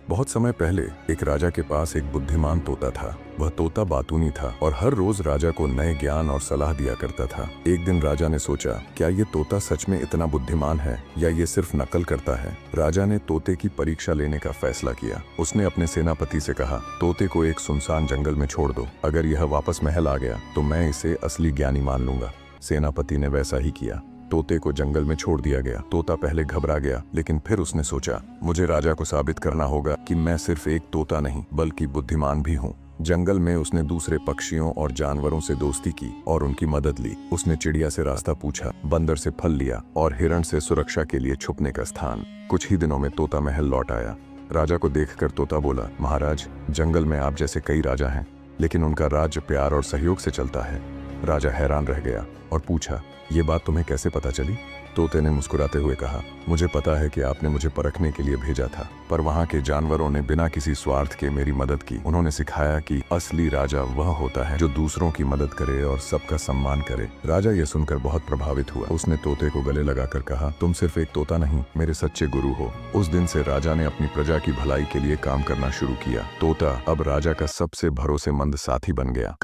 बहुत समय पहले एक राजा के पास एक बुद्धिमान तोता था। वह तोता बातूनी था और हर रोज राजा को नए ज्ञान और सलाह दिया करता था। एक दिन राजा ने सोचा, क्या ये तोता सच में इतना बुद्धिमान है या ये सिर्फ नकल करता है। राजा ने तोते की परीक्षा लेने का फैसला किया। उसने अपने सेनापति से कहा, तोते को एक सुनसान जंगल में छोड़ दो। अगर यह वापस महल आ गया तो मैं इसे असली ज्ञानी मान लूंगा। सेनापति ने वैसा ही किया। तोते को जंगल में छोड़ दिया गया। तोता पहले घबरा गया, लेकिन फिर उसने सोचा, मुझे राजा को साबित करना होगा कि मैं सिर्फ एक तोता नहीं बल्कि बुद्धिमान भी हूँ। जंगल में उसने दूसरे पक्षियों और जानवरों से दोस्ती की और उनकी मदद ली। उसने चिड़िया से रास्ता पूछा, बंदर से फल लिया और हिरण से सुरक्षा के लिए छुपने का स्थान। कुछ ही दिनों में तोता महल लौट आया। राजा को देखकर तोता बोला, महाराज, जंगल में आप जैसे कई राजा हैं, लेकिन उनका राज्य प्यार और सहयोग से चलता है। राजा हैरान रह गया और पूछा, ये बात तुम्हें कैसे पता चली? तोते ने मुस्कुराते हुए कहा, मुझे पता है कि आपने मुझे परखने के लिए भेजा था, पर वहाँ के जानवरों ने बिना किसी स्वार्थ के मेरी मदद की। उन्होंने सिखाया कि असली राजा वह होता है जो दूसरों की मदद करे और सबका सम्मान करे। राजा ये सुनकर बहुत प्रभावित हुआ। उसने तोते को गले लगाकर कहा, तुम सिर्फ एक तोता नहीं, मेरे सच्चे गुरु हो। उस दिन से राजा ने अपनी प्रजा की भलाई के लिए काम करना शुरू किया। तोता अब राजा का सबसे भरोसेमंद साथी बन गया।